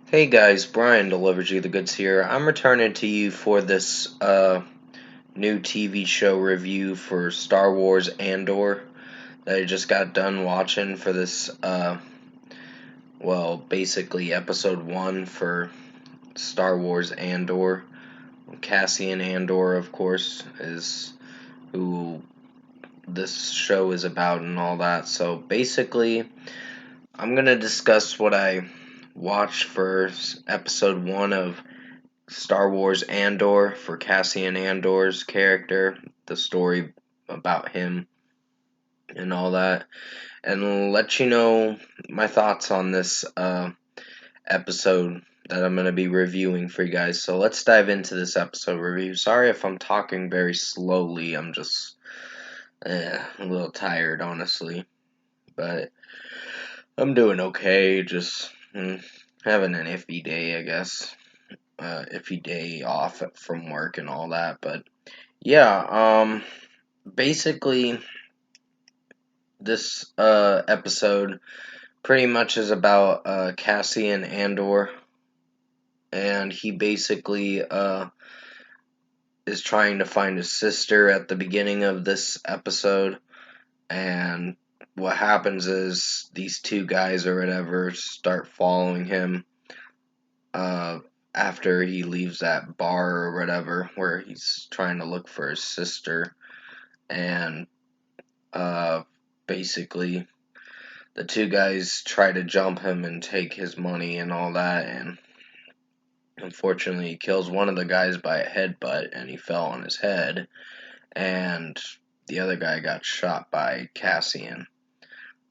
Hey guys, Brian delivers you the goods here. I'm returning to you for this new TV show review for Star Wars Andor that I just got done watching for this basically episode 1 for Star Wars Andor. Cassian Andor, of course, is who this show is about and all that. So basically, I'm going to discuss what I watched for episode 1 of Star Wars Andor for Cassian Andor's character, the story about him and all that, and let you know my thoughts on this episode that I'm going to be reviewing for you guys. So let's dive into this episode review. Sorry if I'm talking very slowly, I'm just a little tired, honestly, but I'm doing okay, just having an iffy day, I guess. Iffy day off from work and all that, but yeah, basically, this episode pretty much is about Cassian Andor, and he basically is trying to find his sister at the beginning of this episode, and what happens is these two guys or whatever start following him uh, after he leaves that bar or whatever where he's trying to look for his sister, and uh, basically the two guys try to jump him and take his money and all that, and unfortunately he kills one of the guys by a headbutt and he fell on his head, and the other guy got shot by Cassian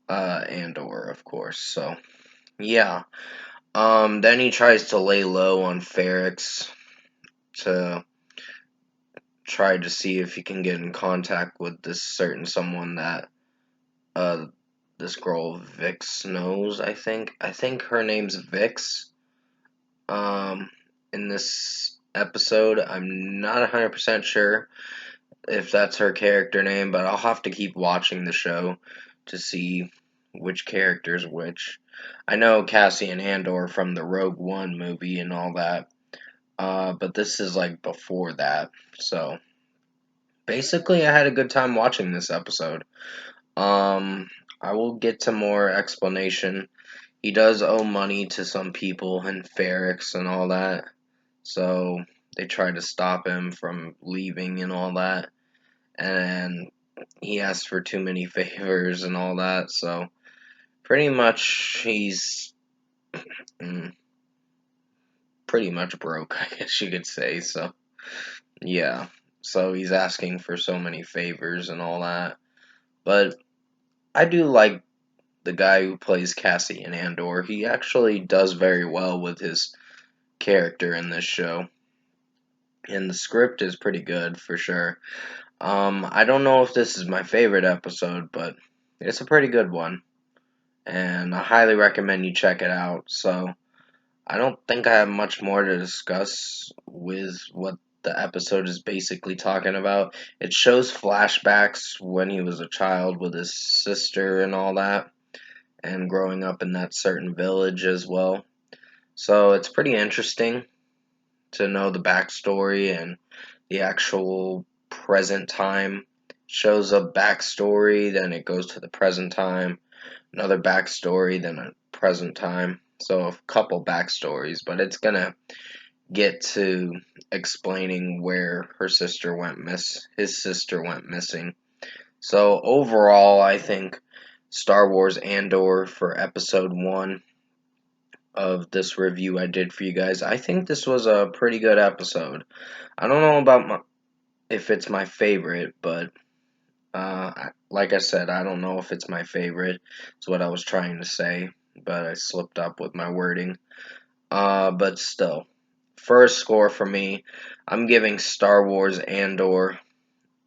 Andor, of course. So yeah, then he tries to lay low on Ferrex to try to see if he can get in contact with this certain someone that uh this girl Vix knows. I think her name's Vix. Um, in this episode, I'm not 100% sure if that's her character name, but I'll have to keep watching the show to see which character's which. I know Cassie and Andor from the Rogue One movie and all that, but this is like before that. So basically, I had a good time watching this episode. Um, I will get to more explanation. He does owe money to some people and Ferrex and all that, so they try to stop him from leaving and all that. And he asked for too many favors and all that, so pretty much he's mm, pretty much broke, I guess you could say. So yeah, so he's asking for so many favors and all that. But I do like the guy who plays Cassie in Andor. He actually does very well with his character in this show, and the script is pretty good for sure. I don't know if this is my favorite episode, but it's a pretty good one, and I highly recommend you check it out. So I don't think I have much more to discuss with what the episode is basically talking about. It shows flashbacks when he was a child with his sister and all that, and growing up in that certain village as well. So it's pretty interesting to know the backstory and the actual present time. Shows a backstory, then it goes to the present time, another backstory, then a present time. So a couple backstories, but it's gonna get to explaining where his sister went missing. So overall, I think Star Wars Andor for episode 1 of this review I did for you guys, I think this was a pretty good episode. I don't know about if it's my favorite, but like I said, I don't know if it's my favorite. It's what I was trying to say, but I slipped up with my wording. But still, first score for me, I'm giving Star Wars Andor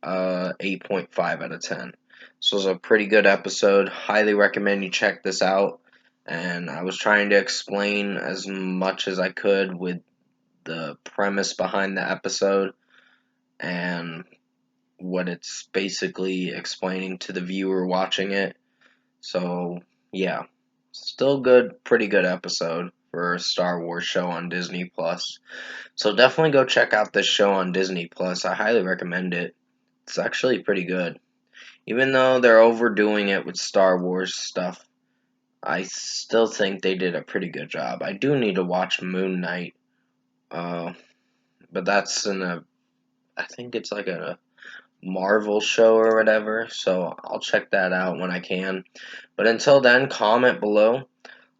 8.5 out of 10. This was a pretty good episode. Highly recommend you check this out. And I was trying to explain as much as I could with the premise behind the episode and what it's basically explaining to the viewer watching it. So, yeah, still good, pretty good episode. for a Star Wars show on Disney Plus. So definitely go check out this show on Disney Plus. I highly recommend it. It's actually pretty good. Even though they're overdoing it with Star Wars stuff, I still think they did a pretty good job. I do need to watch Moon Knight, uh, but that's I think it's like a Marvel show or whatever, so I'll check that out when I can. But until then, comment below.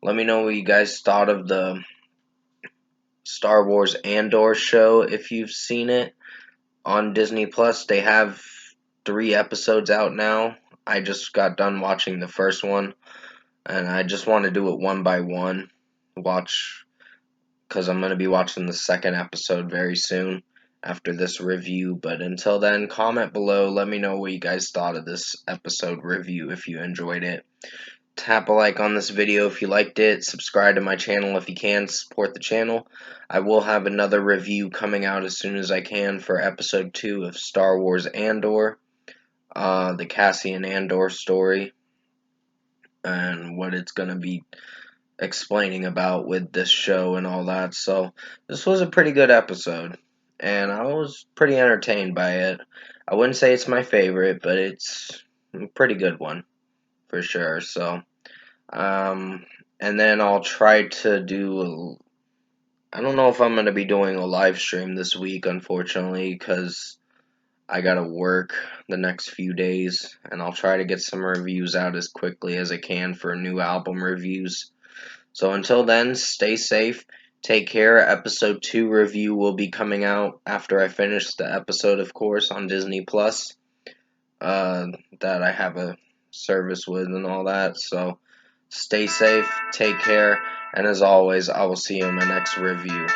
Let me know what you guys thought of the Star Wars Andor show if you've seen it on Disney Plus. They have 3 episodes out now. I just got done watching the first one, and I just want to do it one by one. Watch, because I'm going to be watching the second episode very soon after this review. But until then, comment below. Let me know what you guys thought of this episode review if you enjoyed it. Tap a like on this video if you liked it. Subscribe to my channel if you can. Support the channel. I will have another review coming out as soon as I can for episode 2 of Star Wars Andor. The Cassian Andor story. And what it's going to be explaining about with this show and all that. So this was a pretty good episode. And I was pretty entertained by it. I wouldn't say it's my favorite, but it's a pretty good one. For sure. So and then I'll try to do. I don't know if I'm gonna be doing a live stream this week, unfortunately, because I gotta work the next few days, and I'll try to get some reviews out as quickly as I can for new album reviews. So until then, stay safe, take care. Episode 2 review will be coming out after I finish the episode, of course, on Disney Plus. That I have a service with and all that. So stay safe, take care, and as always, I will see you in my next review.